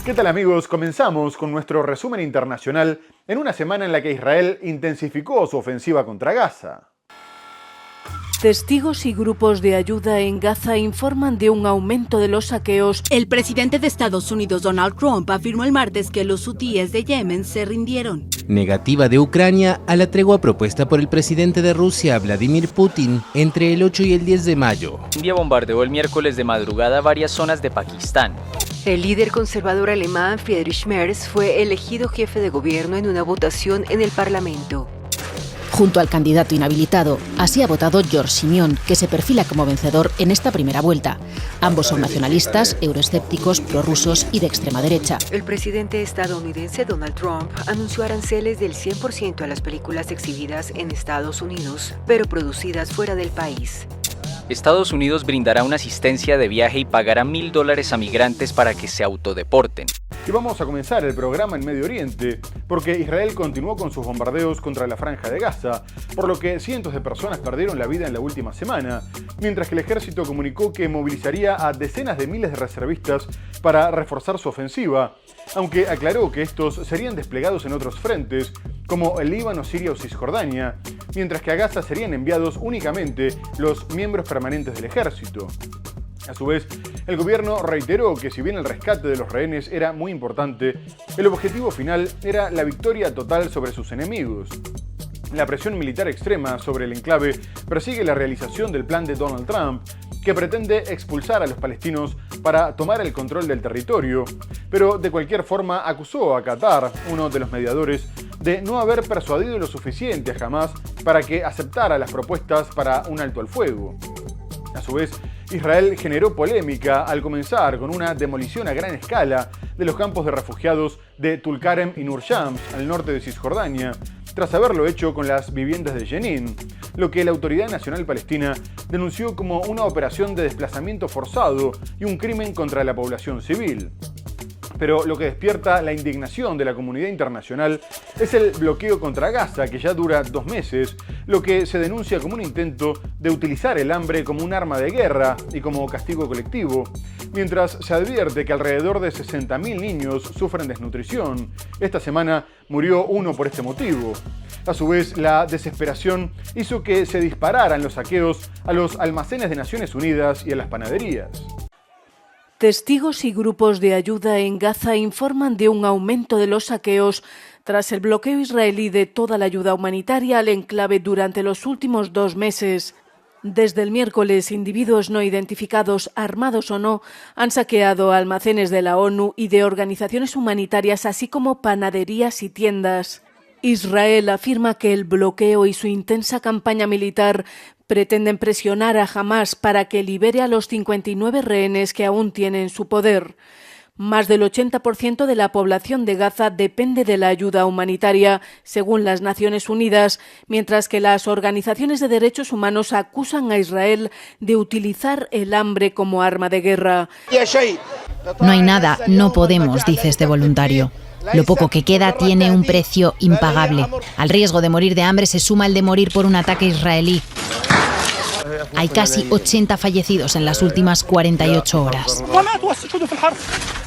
¿Qué tal amigos? Comenzamos con nuestro resumen internacional en una semana en la que Israel intensificó su ofensiva contra Gaza. Testigos y grupos de ayuda en Gaza informan de un aumento de los saqueos. El presidente de Estados Unidos, Donald Trump, afirmó el martes que los hutíes de Yemen se rindieron. Negativa de Ucrania a la tregua propuesta por el presidente de Rusia, Vladimir Putin, entre el 8 y el 10 de mayo. India bombardeó el miércoles de madrugada varias zonas de Pakistán. El líder conservador alemán Friedrich Merz fue elegido jefe de gobierno en una votación en el Parlamento. Junto al candidato inhabilitado, así ha votado George Simeón, que se perfila como vencedor en esta primera vuelta. Ambos son nacionalistas, euroescépticos, prorrusos y de extrema derecha. El presidente estadounidense Donald Trump anunció aranceles del 100% a las películas exhibidas en Estados Unidos, pero producidas fuera del país. Estados Unidos brindará una asistencia de viaje y pagará $1.000 a migrantes para que se autodeporten. Y vamos a comenzar el programa en Medio Oriente, porque Israel continuó con sus bombardeos contra la Franja de Gaza, por lo que cientos de personas perdieron la vida en la última semana, mientras que el ejército comunicó que movilizaría a decenas de miles de reservistas para reforzar su ofensiva, aunque aclaró que estos serían desplegados en otros frentes, como el Líbano, Siria o Cisjordania, mientras que a Gaza serían enviados únicamente los miembros permanentes del ejército. A su vez, el gobierno reiteró que si bien el rescate de los rehenes era muy importante, el objetivo final era la victoria total sobre sus enemigos. La presión militar extrema sobre el enclave persigue la realización del plan de Donald Trump, que pretende expulsar a los palestinos para tomar el control del territorio, pero de cualquier forma acusó a Qatar, uno de los mediadores, de no haber persuadido lo suficiente a Hamás para que aceptara las propuestas para un alto al fuego. A su vez, Israel generó polémica al comenzar con una demolición a gran escala de los campos de refugiados de Tulkarem y Nur Shams, al norte de Cisjordania, tras haberlo hecho con las viviendas de Jenin, lo que la Autoridad Nacional Palestina denunció como una operación de desplazamiento forzado y un crimen contra la población civil. Pero lo que despierta la indignación de la comunidad internacional es el bloqueo contra Gaza, que ya dura 2 meses, lo que se denuncia como un intento de utilizar el hambre como un arma de guerra y como castigo colectivo, mientras se advierte que alrededor de 60.000 niños sufren desnutrición. Esta semana murió uno por este motivo. A su vez, la desesperación hizo que se dispararan los saqueos a los almacenes de Naciones Unidas y a las panaderías. Testigos y grupos de ayuda en Gaza informan de un aumento de los saqueos tras el bloqueo israelí de toda la ayuda humanitaria al enclave durante los últimos 2 meses. Desde el miércoles, individuos no identificados, armados o no, han saqueado almacenes de la ONU y de organizaciones humanitarias, así como panaderías y tiendas. Israel afirma que el bloqueo y su intensa campaña militar pretenden presionar a Hamás para que libere a los 59 rehenes que aún tiene en su poder. Más del 80% de la población de Gaza depende de la ayuda humanitaria, según las Naciones Unidas, mientras que las organizaciones de derechos humanos acusan a Israel de utilizar el hambre como arma de guerra. No hay nada, no podemos, dice este voluntario. Lo poco que queda tiene un precio impagable. Al riesgo de morir de hambre se suma el de morir por un ataque israelí. Hay casi 80 fallecidos en las últimas 48 horas.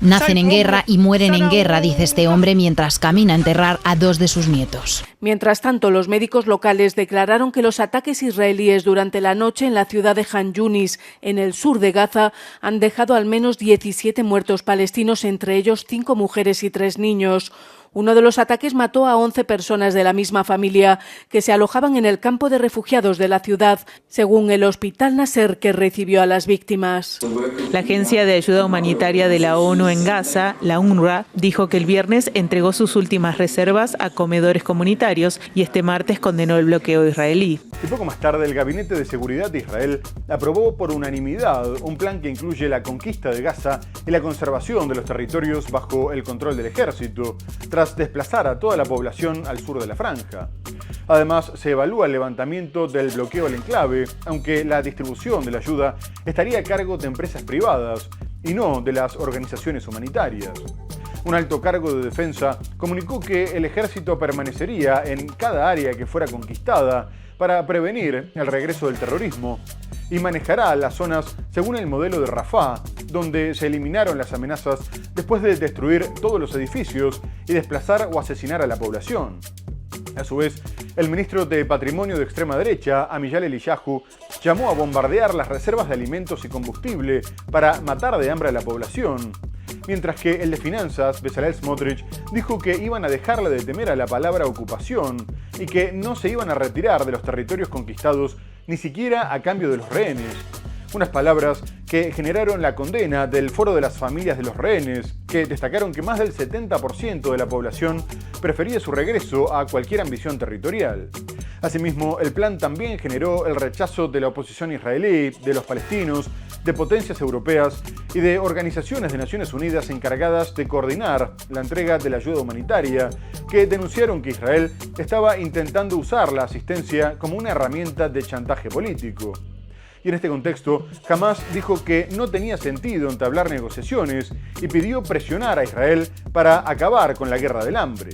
Nacen en guerra y mueren en guerra, dice este hombre mientras camina a enterrar a 2 de sus nietos. Mientras tanto, los médicos locales declararon que los ataques israelíes durante la noche en la ciudad de Han Yunis, en el sur de Gaza, han dejado al menos 17 muertos palestinos, entre ellos 5 mujeres y 3 niños. Uno de los ataques mató a 11 personas de la misma familia que se alojaban en el campo de refugiados de la ciudad, según el Hospital Nasser, que recibió a las víctimas. La Agencia de Ayuda Humanitaria de la ONU en Gaza, la UNRWA, dijo que el viernes entregó sus últimas reservas a comedores comunitarios y este martes condenó el bloqueo israelí. Y poco más tarde, el Gabinete de Seguridad de Israel aprobó por unanimidad un plan que incluye la conquista de Gaza y la conservación de los territorios bajo el control del ejército, tras desplazar a toda la población al sur de la franja. Además, se evalúa el levantamiento del bloqueo al enclave, aunque la distribución de la ayuda estaría a cargo de empresas privadas y no de las organizaciones humanitarias. Un alto cargo de defensa comunicó que el ejército permanecería en cada área que fuera conquistada para prevenir el regreso del terrorismo. y manejará las zonas según el modelo de Rafah, donde se eliminaron las amenazas después de destruir todos los edificios y desplazar o asesinar a la población. A su vez, el ministro de Patrimonio de extrema derecha, Amiyal Eliyahu, llamó a bombardear las reservas de alimentos y combustible para matar de hambre a la población, mientras que el de Finanzas, Bezalel Smotrich, dijo que iban a dejarle de temer a la palabra ocupación y que no se iban a retirar de los territorios conquistados ni siquiera a cambio de los rehenes. Unas palabras que generaron la condena del Foro de las Familias de los Rehenes, que destacaron que más del 70% de la población prefería su regreso a cualquier ambición territorial. Asimismo, el plan también generó el rechazo de la oposición israelí, de los palestinos, de potencias europeas y de organizaciones de Naciones Unidas encargadas de coordinar la entrega de la ayuda humanitaria, que denunciaron que Israel estaba intentando usar la asistencia como una herramienta de chantaje político. Y en este contexto, Hamás dijo que no tenía sentido entablar negociaciones y pidió presionar a Israel para acabar con la guerra del hambre.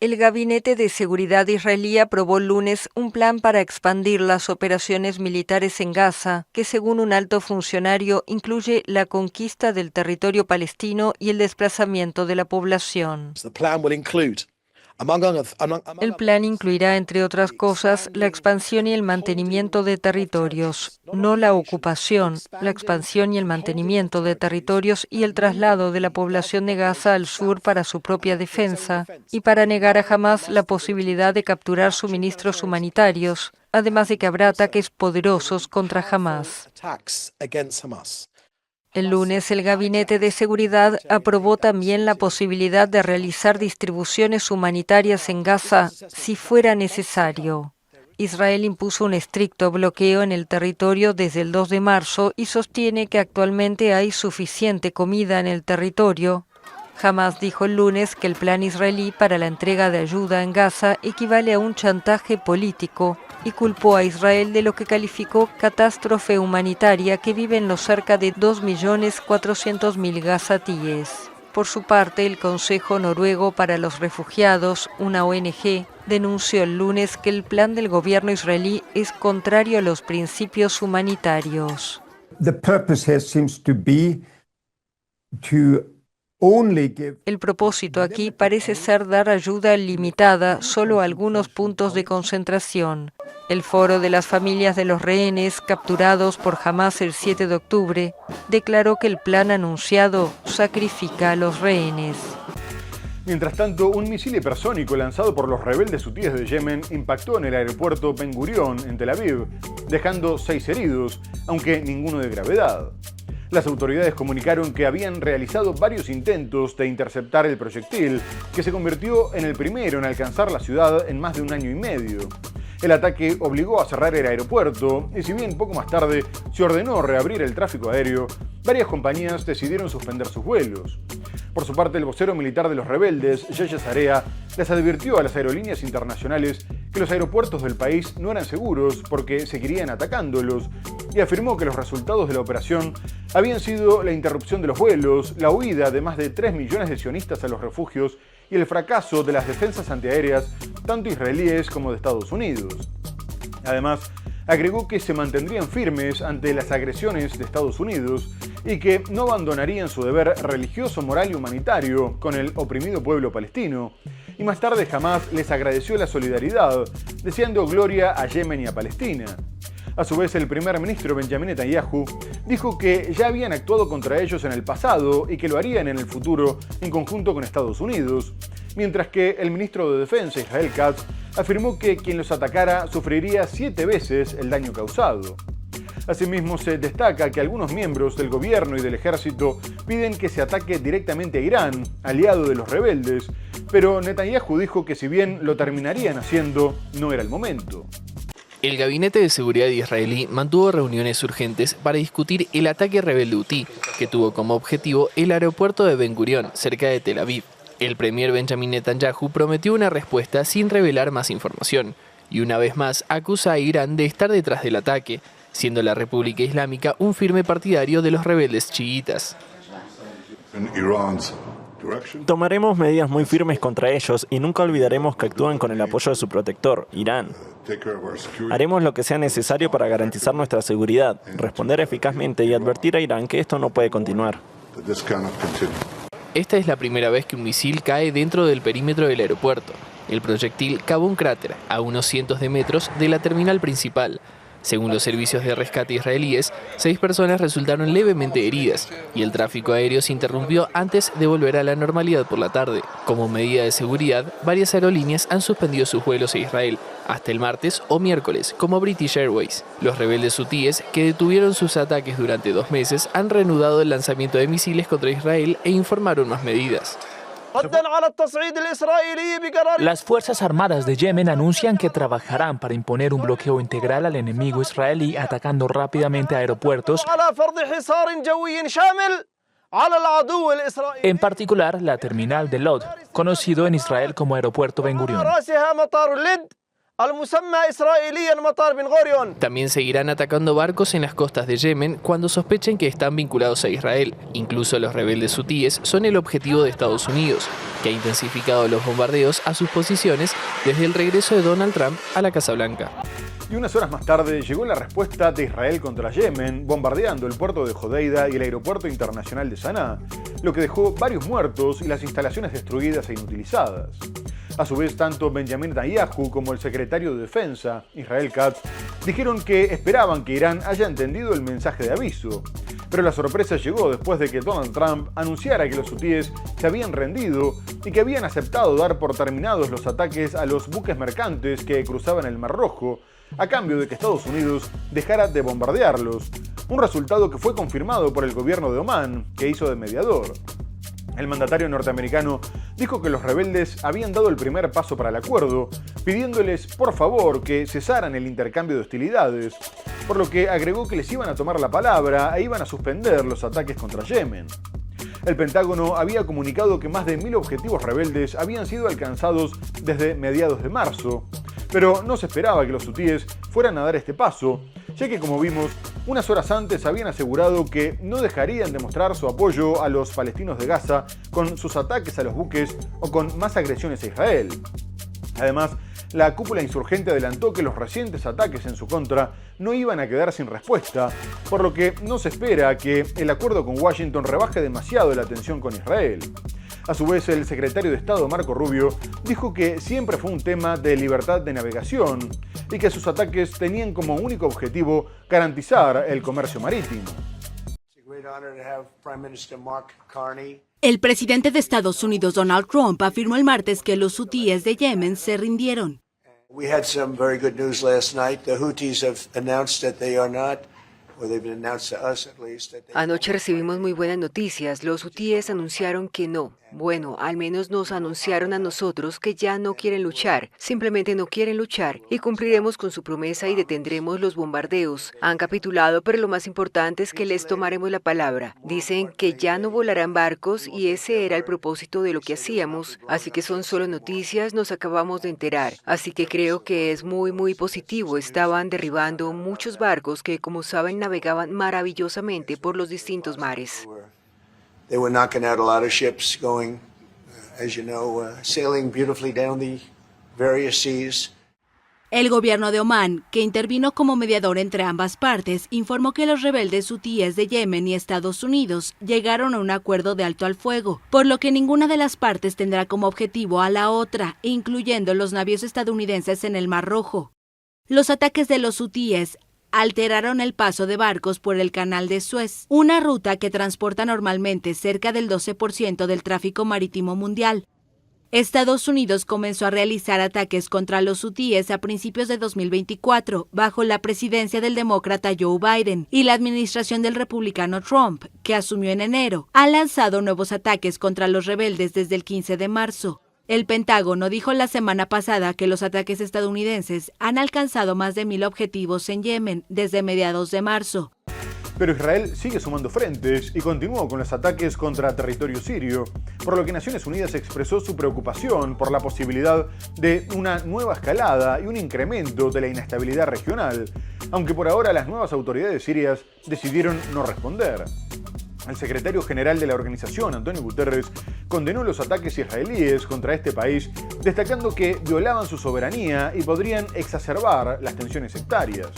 El Gabinete de Seguridad israelí aprobó el lunes un plan para expandir las operaciones militares en Gaza, que según un alto funcionario incluye la conquista del territorio palestino y el desplazamiento de la población. El plan incluirá, entre otras cosas, la expansión y el mantenimiento de territorios, no la ocupación, la expansión y el mantenimiento de territorios y el traslado de la población de Gaza al sur para su propia defensa y para negar a Hamás la posibilidad de capturar suministros humanitarios, además de que habrá ataques poderosos contra Hamás. El lunes, el Gabinete de Seguridad aprobó también la posibilidad de realizar distribuciones humanitarias en Gaza si fuera necesario. Israel impuso un estricto bloqueo en el territorio desde el 2 de marzo y sostiene que actualmente hay suficiente comida en el territorio. Hamás dijo el lunes que el plan israelí para la entrega de ayuda en Gaza equivale a un chantaje político y culpó a Israel de lo que calificó catástrofe humanitaria que viven los cerca de 2.400.000 gazatíes. Por su parte, el Consejo Noruego para los Refugiados, una ONG, denunció el lunes que el plan del gobierno israelí es contrario a los principios humanitarios. El propósito aquí parece ser dar ayuda limitada solo a algunos puntos de concentración. El Foro de las Familias de los Rehenes capturados por Hamás el 7 de octubre declaró que el plan anunciado sacrifica a los rehenes. Mientras tanto, un misil hipersónico lanzado por los rebeldes hutíes de Yemen impactó en el aeropuerto Ben Gurion, en Tel Aviv, dejando 6 heridos, aunque ninguno de gravedad. Las autoridades comunicaron que habían realizado varios intentos de interceptar el proyectil, que se convirtió en el primero en alcanzar la ciudad en más de un año y medio. El ataque obligó a cerrar el aeropuerto y si bien poco más tarde se ordenó reabrir el tráfico aéreo, varias compañías decidieron suspender sus vuelos. Por su parte, el vocero militar de los rebeldes, Yahya Zarea, les advirtió a las aerolíneas internacionales que los aeropuertos del país no eran seguros porque seguirían atacándolos y afirmó que los resultados de la operación habían sido la interrupción de los vuelos, la huida de más de 3 millones de sionistas a los refugios y el fracaso de las defensas antiaéreas, tanto israelíes como de Estados Unidos. Además, agregó que se mantendrían firmes ante las agresiones de Estados Unidos y que no abandonarían su deber religioso, moral y humanitario con el oprimido pueblo palestino. Y más tarde Hamás les agradeció la solidaridad, deseando gloria a Yemen y a Palestina. A su vez, el primer ministro Benjamin Netanyahu dijo que ya habían actuado contra ellos en el pasado y que lo harían en el futuro en conjunto con Estados Unidos, mientras que el ministro de Defensa, Israel Katz, afirmó que quien los atacara sufriría 7 veces el daño causado. Asimismo, se destaca que algunos miembros del gobierno y del ejército piden que se ataque directamente a Irán, aliado de los rebeldes, pero Netanyahu dijo que si bien lo terminarían haciendo, no era el momento. El Gabinete de Seguridad israelí mantuvo reuniones urgentes para discutir el ataque rebelde hutí, que tuvo como objetivo el aeropuerto de Ben Gurion, cerca de Tel Aviv. El premier Benjamin Netanyahu prometió una respuesta sin revelar más información, y una vez más acusa a Irán de estar detrás del ataque, siendo la República Islámica un firme partidario de los rebeldes chiitas. Tomaremos medidas muy firmes contra ellos y nunca olvidaremos que actúan con el apoyo de su protector, Irán. Haremos lo que sea necesario para garantizar nuestra seguridad, responder eficazmente y advertir a Irán que esto no puede continuar. Esta es la primera vez que un misil cae dentro del perímetro del aeropuerto. El proyectil cavó un cráter a unos cientos de metros de la terminal principal. Según los servicios de rescate israelíes, 6 personas resultaron levemente heridas y el tráfico aéreo se interrumpió antes de volver a la normalidad por la tarde. Como medida de seguridad, varias aerolíneas han suspendido sus vuelos a Israel hasta el martes o miércoles, como British Airways. Los rebeldes hutíes, que detuvieron sus ataques durante 2 meses, han reanudado el lanzamiento de misiles contra Israel e informaron más medidas. Las Fuerzas Armadas de Yemen anuncian que trabajarán para imponer un bloqueo integral al enemigo israelí, atacando rápidamente aeropuertos, en particular la terminal de Lod, conocido en Israel como Aeropuerto Ben Gurion. También seguirán atacando barcos en las costas de Yemen cuando sospechen que están vinculados a Israel. Incluso los rebeldes hutíes son el objetivo de Estados Unidos, que ha intensificado los bombardeos a sus posiciones desde el regreso de Donald Trump a la Casa Blanca. Y unas horas más tarde llegó la respuesta de Israel contra Yemen, bombardeando el puerto de Hodeida y el aeropuerto internacional de Saná, lo que dejó varios muertos y las instalaciones destruidas e inutilizadas. A su vez, tanto Benjamin Netanyahu como el secretario de Defensa, Israel Katz, dijeron que esperaban que Irán haya entendido el mensaje de aviso. Pero la sorpresa llegó después de que Donald Trump anunciara que los hutíes se habían rendido y que habían aceptado dar por terminados los ataques a los buques mercantes que cruzaban el Mar Rojo, a cambio de que Estados Unidos dejara de bombardearlos, un resultado que fue confirmado por el gobierno de Omán, que hizo de mediador. El mandatario norteamericano dijo que los rebeldes habían dado el primer paso para el acuerdo, pidiéndoles por favor que cesaran el intercambio de hostilidades, por lo que agregó que les iban a tomar la palabra e iban a suspender los ataques contra Yemen. El Pentágono había comunicado que más de 1000 objetivos rebeldes habían sido alcanzados desde mediados de marzo, pero no se esperaba que los hutíes fueran a dar este paso, ya que, como vimos, unas horas antes habían asegurado que no dejarían de mostrar su apoyo a los palestinos de Gaza con sus ataques a los buques o con más agresiones a Israel. Además, la cúpula insurgente adelantó que los recientes ataques en su contra no iban a quedar sin respuesta, por lo que no se espera que el acuerdo con Washington rebaje demasiado la tensión con Israel. A su vez, el secretario de Estado Marco Rubio dijo que siempre fue un tema de libertad de navegación y que sus ataques tenían como único objetivo garantizar el comercio marítimo. El presidente de Estados Unidos, Donald Trump, afirmó el martes que los hutíes de Yemen se rindieron. Anoche recibimos muy buenas noticias. Los hutíes anunciaron que no. Bueno, al menos nos anunciaron a nosotros que ya no quieren luchar. Simplemente no quieren luchar y cumpliremos con su promesa y detendremos los bombardeos. Han capitulado, pero lo más importante es que les tomaremos la palabra. Dicen que ya no volarán barcos y ese era el propósito de lo que hacíamos. Así que son solo noticias, nos acabamos de enterar. Así que creo que es muy positivo. Estaban derribando muchos barcos que, como saben, navegaban maravillosamente por los distintos mares. They were knocking out a lot of ships going, as you know, sailing beautifully down the various seas. El gobierno de Omán, que intervino como mediador entre ambas partes, informó que los rebeldes hutíes de Yemen y Estados Unidos llegaron a un acuerdo de alto al fuego, por lo que ninguna de las partes tendrá como objetivo a la otra, incluyendo los navíos estadounidenses en el Mar Rojo. Los ataques de los hutíes alteraron el paso de barcos por el Canal de Suez, una ruta que transporta normalmente cerca del 12% del tráfico marítimo mundial. Estados Unidos comenzó a realizar ataques contra los hutíes a principios de 2024, bajo la presidencia del demócrata Joe Biden, y la administración del republicano Trump, que asumió en enero, ha lanzado nuevos ataques contra los rebeldes desde el 15 de marzo. El Pentágono dijo la semana pasada que los ataques estadounidenses han alcanzado más de 1000 objetivos en Yemen desde mediados de marzo. Pero Israel sigue sumando frentes y continuó con los ataques contra territorio sirio, por lo que Naciones Unidas expresó su preocupación por la posibilidad de una nueva escalada y un incremento de la inestabilidad regional, aunque por ahora las nuevas autoridades sirias decidieron no responder. El secretario general de la organización, Antonio Guterres, condenó los ataques israelíes contra este país, destacando que violaban su soberanía y podrían exacerbar las tensiones sectarias.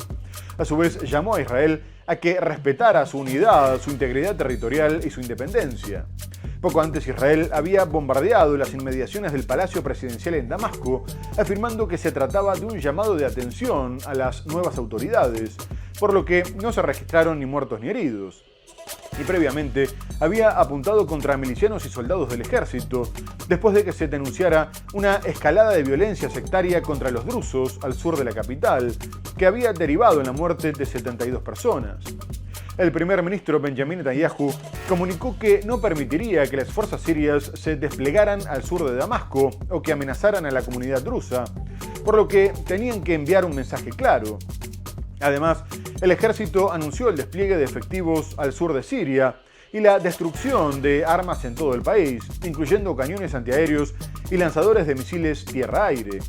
A su vez, llamó a Israel a que respetara su unidad, su integridad territorial y su independencia. Poco antes, Israel había bombardeado las inmediaciones del Palacio Presidencial en Damasco, afirmando que se trataba de un llamado de atención a las nuevas autoridades, por lo que no se registraron ni muertos ni heridos. Y previamente había apuntado contra milicianos y soldados del ejército, después de que se denunciara una escalada de violencia sectaria contra los drusos al sur de la capital, que había derivado en la muerte de 72 personas. El primer ministro Benjamin Netanyahu comunicó que no permitiría que las fuerzas sirias se desplegaran al sur de Damasco o que amenazaran a la comunidad drusa, por lo que tenían que enviar un mensaje claro. Además, el ejército anunció el despliegue de efectivos al sur de Siria y la destrucción de armas en todo el país, incluyendo cañones antiaéreos y lanzadores de misiles tierra-aire.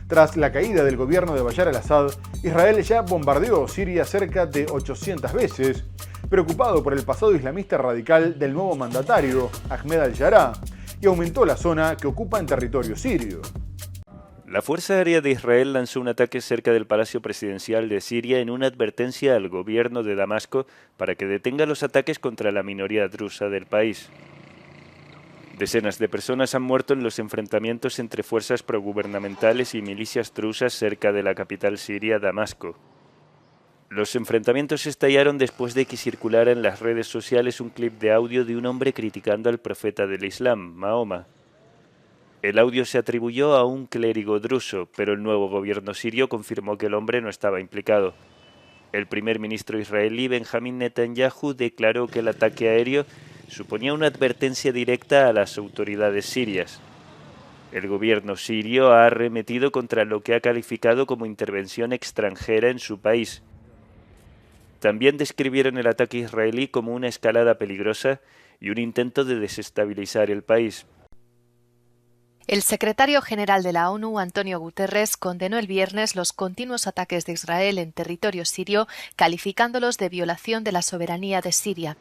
Tras la caída del gobierno de Bashar al-Assad, Israel ya bombardeó Siria cerca de 800 veces, preocupado por el pasado islamista radical del nuevo mandatario, Ahmed al-Jarrah, y aumentó la zona que ocupa en territorio sirio. La Fuerza Aérea de Israel lanzó un ataque cerca del Palacio Presidencial de Siria en una advertencia al gobierno de Damasco para que detenga los ataques contra la minoría drusa del país. Decenas de personas han muerto en los enfrentamientos entre fuerzas progubernamentales y milicias drusas cerca de la capital siria, Damasco. Los enfrentamientos estallaron después de que circulara en las redes sociales un clip de audio de un hombre criticando al profeta del Islam, Mahoma. El audio se atribuyó a un clérigo druso, pero el nuevo gobierno sirio confirmó que el hombre no estaba implicado. El primer ministro israelí Benjamin Netanyahu declaró que el ataque aéreo suponía una advertencia directa a las autoridades sirias. El gobierno sirio ha arremetido contra lo que ha calificado como intervención extranjera en su país. También describieron el ataque israelí como una escalada peligrosa y un intento de desestabilizar el país. El secretario general de la ONU, Antonio Guterres, condenó el viernes los continuos ataques de Israel en territorio sirio, calificándolos de violación de la soberanía de Siria.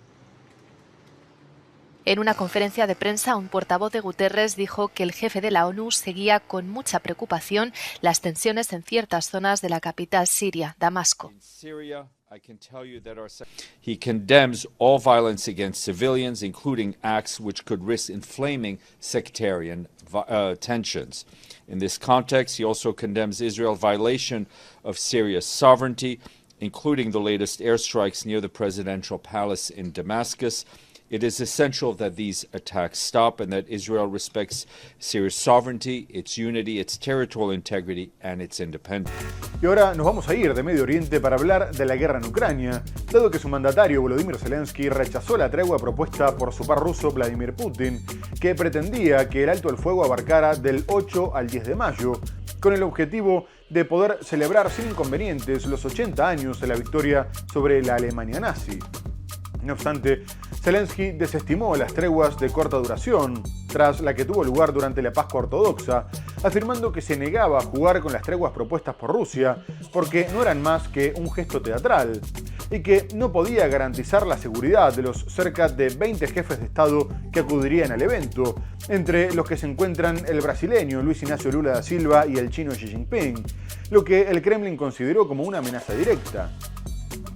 En una conferencia de prensa, un portavoz de Guterres dijo que el jefe de la ONU seguía con mucha preocupación las tensiones en ciertas zonas de la capital siria, Damasco. He condemns all violence against civilians, including acts which could risk inflaming sectarian tensions. In this context, he also condemns Israel's violation of Syria's sovereignty, including the latest airstrikes near the presidential palace in Damascus. It is essential that these attacks stop and that Israel respects Syria's sovereignty, its unity, its territorial integrity and its independence. Y ahora nos vamos a ir de Medio Oriente para hablar de la guerra en Ucrania, dado que su mandatario Volodymyr Zelensky rechazó la tregua propuesta por su par ruso Vladimir Putin, que pretendía que el alto el fuego abarcara del 8 al 10 de mayo, con el objetivo de poder celebrar sin inconvenientes los 80 años de la victoria sobre la Alemania nazi. No obstante, Zelensky desestimó las treguas de corta duración, tras la que tuvo lugar durante la Pascua Ortodoxa, afirmando que se negaba a jugar con las treguas propuestas por Rusia porque no eran más que un gesto teatral, y que no podía garantizar la seguridad de los cerca de 20 jefes de Estado que acudirían al evento, entre los que se encuentran el brasileño Luis Ignacio Lula da Silva y el chino Xi Jinping, lo que el Kremlin consideró como una amenaza directa.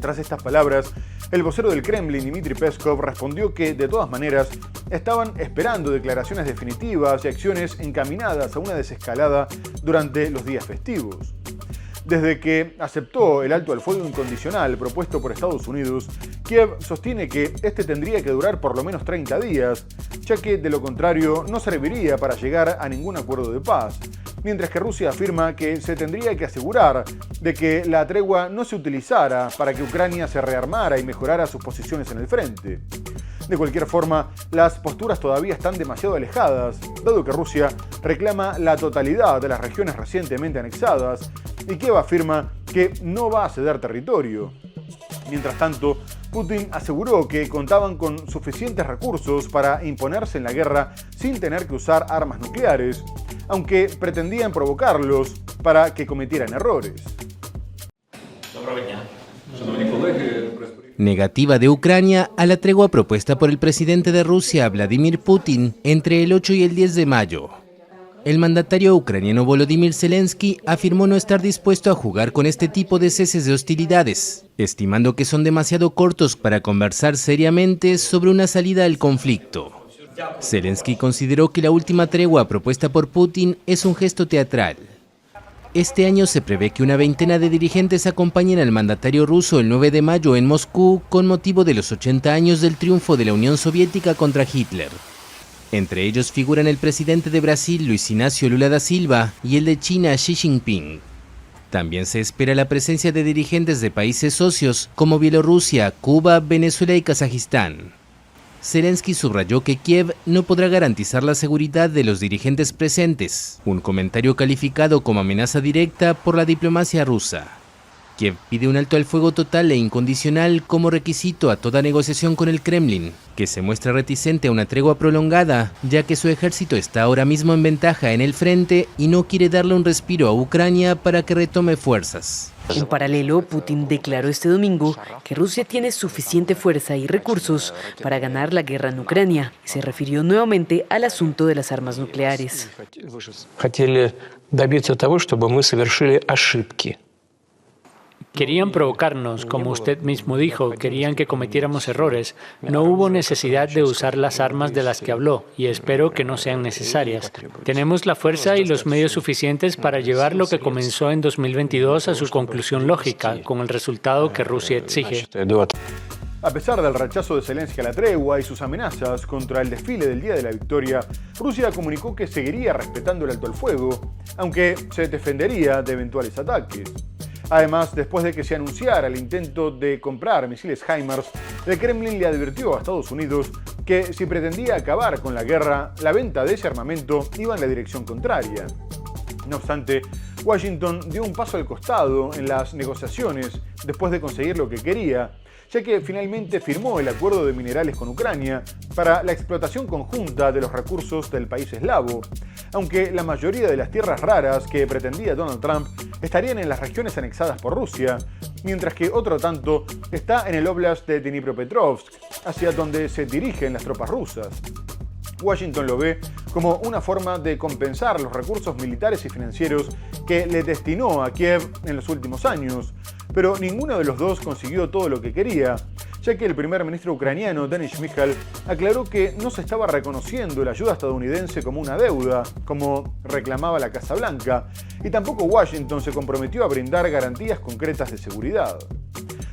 Tras estas palabras, el vocero del Kremlin, Dmitry Peskov, respondió que, de todas maneras, estaban esperando declaraciones definitivas y acciones encaminadas a una desescalada durante los días festivos. Desde que aceptó el alto al fuego incondicional propuesto por Estados Unidos, Kiev sostiene que este tendría que durar por lo menos 30 días, ya que de lo contrario no serviría para llegar a ningún acuerdo de paz, mientras que Rusia afirma que se tendría que asegurar de que la tregua no se utilizara para que Ucrania se rearmara y mejorara sus posiciones en el frente. De cualquier forma, las posturas todavía están demasiado alejadas, dado que Rusia reclama la totalidad de las regiones recientemente anexadas y Kiev afirma que no va a ceder territorio. Mientras tanto, Putin aseguró que contaban con suficientes recursos para imponerse en la guerra sin tener que usar armas nucleares, aunque pretendían provocarlos para que cometieran errores. Доброго дня. Шановні колеги, Negativa de Ucrania a la tregua propuesta por el presidente de Rusia, Vladimir Putin, entre el 8 y el 10 de mayo. El mandatario ucraniano Volodymyr Zelensky afirmó no estar dispuesto a jugar con este tipo de ceses de hostilidades, estimando que son demasiado cortos para conversar seriamente sobre una salida al conflicto. Zelensky consideró que la última tregua propuesta por Putin es un gesto teatral. Este año se prevé que una veintena de dirigentes acompañen al mandatario ruso el 9 de mayo en Moscú con motivo de los 80 años del triunfo de la Unión Soviética contra Hitler. Entre ellos figuran el presidente de Brasil, Luis Inácio Lula da Silva, y el de China, Xi Jinping. También se espera la presencia de dirigentes de países socios como Bielorrusia, Cuba, Venezuela y Kazajistán. Zelensky subrayó que Kiev no podrá garantizar la seguridad de los dirigentes presentes, un comentario calificado como amenaza directa por la diplomacia rusa. Kiev pide un alto al fuego total e incondicional como requisito a toda negociación con el Kremlin, que se muestra reticente a una tregua prolongada, ya que su ejército está ahora mismo en ventaja en el frente y no quiere darle un respiro a Ucrania para que retome fuerzas. En paralelo, Putin declaró este domingo que Rusia tiene suficiente fuerza y recursos para ganar la guerra en Ucrania y se refirió nuevamente al asunto de las armas nucleares. Querían provocarnos, como usted mismo dijo, querían que cometiéramos errores. No hubo necesidad de usar las armas de las que habló, y espero que no sean necesarias. Tenemos la fuerza y los medios suficientes para llevar lo que comenzó en 2022 a su conclusión lógica, con el resultado que Rusia exige. A pesar del rechazo de Zelensky a la tregua y sus amenazas contra el desfile del Día de la Victoria, Rusia comunicó que seguiría respetando el alto al fuego, aunque se defendería de eventuales ataques. Además, después de que se anunciara el intento de comprar misiles HIMARS, el Kremlin le advirtió a Estados Unidos que si pretendía acabar con la guerra, la venta de ese armamento iba en la dirección contraria. No obstante, Washington dio un paso al costado en las negociaciones después de conseguir lo que quería, ya que finalmente firmó el acuerdo de minerales con Ucrania para la explotación conjunta de los recursos del país eslavo, aunque la mayoría de las tierras raras que pretendía Donald Trump estarían en las regiones anexadas por Rusia, mientras que otro tanto está en el óblast de Dnipropetrovsk, hacia donde se dirigen las tropas rusas. Washington lo ve como una forma de compensar los recursos militares y financieros que le destinó a Kiev en los últimos años, pero ninguno de los dos consiguió todo lo que quería, ya que el primer ministro ucraniano, Denis Shmyhal, aclaró que no se estaba reconociendo la ayuda estadounidense como una deuda, como reclamaba la Casa Blanca, y tampoco Washington se comprometió a brindar garantías concretas de seguridad.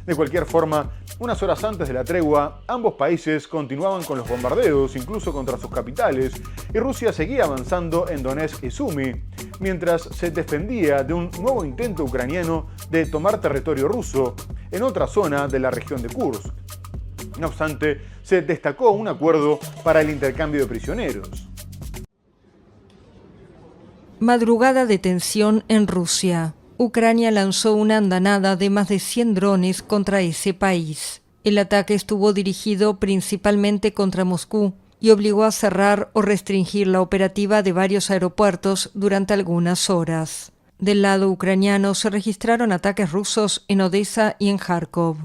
De cualquier forma, unas horas antes de la tregua, ambos países continuaban con los bombardeos, incluso contra sus capitales, y Rusia seguía avanzando en Donetsk y Sumy, mientras se defendía de un nuevo intento ucraniano de tomar territorio ruso en otra zona de la región de Kursk. No obstante, se destacó un acuerdo para el intercambio de prisioneros. Madrugada de tensión en Rusia. Ucrania lanzó una andanada de más de 100 drones contra ese país. El ataque estuvo dirigido principalmente contra Moscú y obligó a cerrar o restringir la operativa de varios aeropuertos durante algunas horas. Del lado ucraniano se registraron ataques rusos en Odessa y en Kharkov.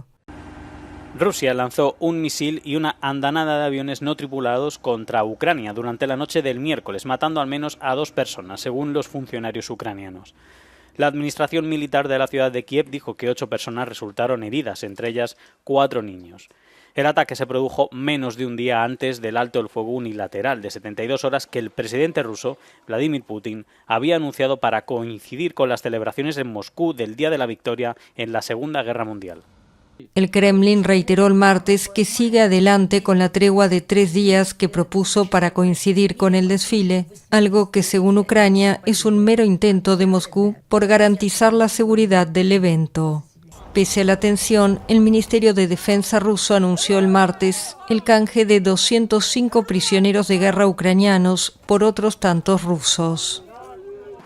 Rusia lanzó un misil y una andanada de aviones no tripulados contra Ucrania durante la noche del miércoles, matando al menos a 2 personas, según los funcionarios ucranianos. La administración militar de la ciudad de Kiev dijo que 8 personas resultaron heridas, entre ellas 4 niños. El ataque se produjo menos de un día antes del alto el fuego unilateral de 72 horas que el presidente ruso, Vladimir Putin, había anunciado para coincidir con las celebraciones en Moscú del Día de la Victoria en la Segunda Guerra Mundial. El Kremlin reiteró el martes que sigue adelante con la tregua de 3 días que propuso para coincidir con el desfile, algo que según Ucrania es un mero intento de Moscú por garantizar la seguridad del evento. Pese a la tensión, el Ministerio de Defensa ruso anunció el martes el canje de 205 prisioneros de guerra ucranianos por otros tantos rusos.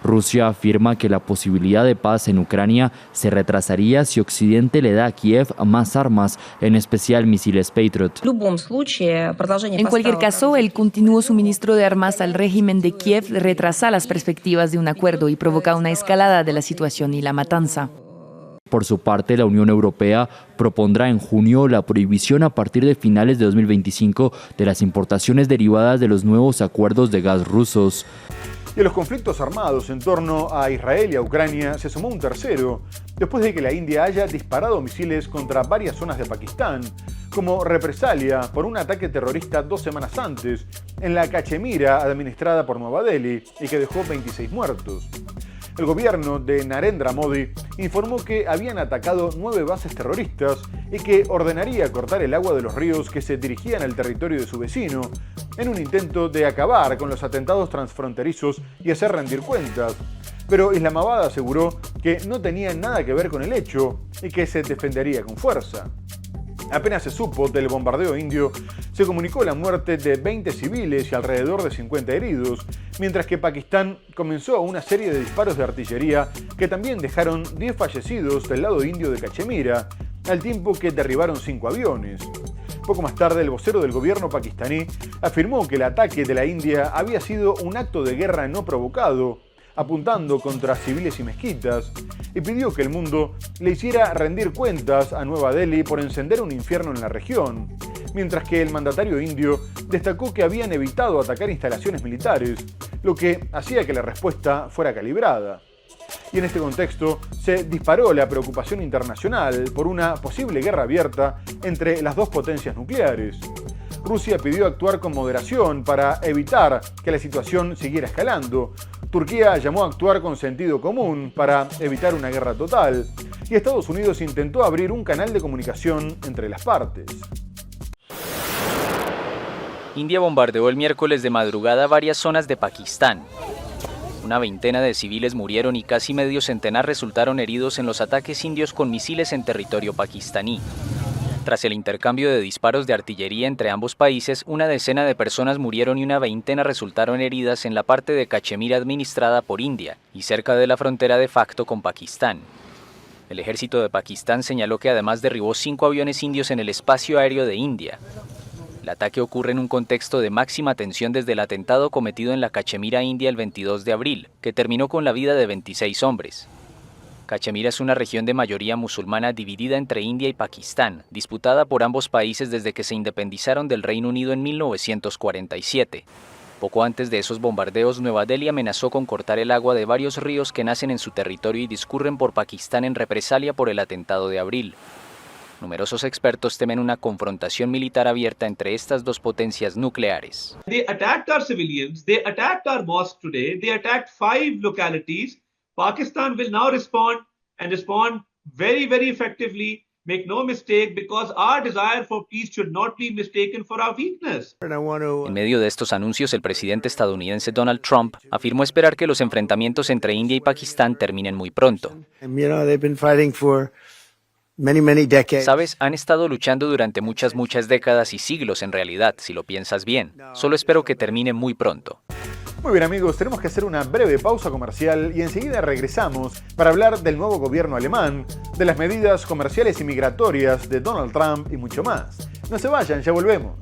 Rusia afirma que la posibilidad de paz en Ucrania se retrasaría si Occidente le da a Kiev más armas, en especial misiles Patriot. En cualquier caso, el continuo suministro de armas al régimen de Kiev retrasa las perspectivas de un acuerdo y provoca una escalada de la situación y la matanza. Por su parte, la Unión Europea propondrá en junio la prohibición a partir de finales de 2025 de las importaciones derivadas de los nuevos acuerdos de gas rusos. Y a los conflictos armados en torno a Israel y a Ucrania se sumó un tercero, después de que la India haya disparado misiles contra varias zonas de Pakistán, como represalia por un ataque terrorista 2 semanas antes, en la Cachemira administrada por Nueva Delhi, y que dejó 26 muertos. El gobierno de Narendra Modi informó que habían atacado 9 bases terroristas y que ordenaría cortar el agua de los ríos que se dirigían al territorio de su vecino, en un intento de acabar con los atentados transfronterizos y hacer rendir cuentas. Pero Islamabad aseguró que no tenía nada que ver con el hecho y que se defendería con fuerza. Apenas se supo del bombardeo indio, se comunicó la muerte de 20 civiles y alrededor de 50 heridos, mientras que Pakistán comenzó una serie de disparos de artillería que también dejaron 10 fallecidos del lado indio de Cachemira, al tiempo que derribaron 5 aviones. Poco más tarde, el vocero del gobierno pakistaní afirmó que el ataque de la India había sido un acto de guerra no provocado, apuntando contra civiles y mezquitas, y pidió que el mundo le hiciera rendir cuentas a Nueva Delhi por encender un infierno en la región, mientras que el mandatario indio destacó que habían evitado atacar instalaciones militares, lo que hacía que la respuesta fuera calibrada. Y en este contexto se disparó la preocupación internacional por una posible guerra abierta entre las dos potencias nucleares. Rusia pidió actuar con moderación para evitar que la situación siguiera escalando. Turquía llamó a actuar con sentido común para evitar una guerra total. Y Estados Unidos intentó abrir un canal de comunicación entre las partes. India bombardeó el miércoles de madrugada varias zonas de Pakistán. Una veintena de civiles murieron y casi medio centenar resultaron heridos en los ataques indios con misiles en territorio pakistaní. Tras el intercambio de disparos de artillería entre ambos países, una decena de personas murieron y una veintena resultaron heridas en la parte de Cachemira administrada por India y cerca de la frontera de facto con Pakistán. El ejército de Pakistán señaló que además derribó 5 aviones indios en el espacio aéreo de India. El ataque ocurre en un contexto de máxima tensión desde el atentado cometido en la Cachemira India el 22 de abril, que terminó con la vida de 26 hombres. Cachemira es una región de mayoría musulmana dividida entre India y Pakistán, disputada por ambos países desde que se independizaron del Reino Unido en 1947. Poco antes de esos bombardeos, Nueva Delhi amenazó con cortar el agua de varios ríos que nacen en su territorio y discurren por Pakistán en represalia por el atentado de abril. Numerosos expertos temen una confrontación militar abierta entre estas dos potencias nucleares. They attacked our civilians, they attacked our mosque today, they attacked 5 localities. Pakistan will now respond and respond very, very effectively. Make no mistake, because our desire for peace should not be mistaken for our weakness. En medio de estos anuncios, el presidente estadounidense Donald Trump afirmó esperar que los enfrentamientos entre India y Pakistán terminen muy pronto. Sabes, han estado luchando durante muchas décadas y siglos en realidad, si lo piensas bien. Solo espero que termine muy pronto. Muy bien amigos, tenemos que hacer una breve pausa comercial y enseguida regresamos para hablar del nuevo gobierno alemán, de las medidas comerciales y migratorias de Donald Trump y mucho más. No se vayan, ya volvemos.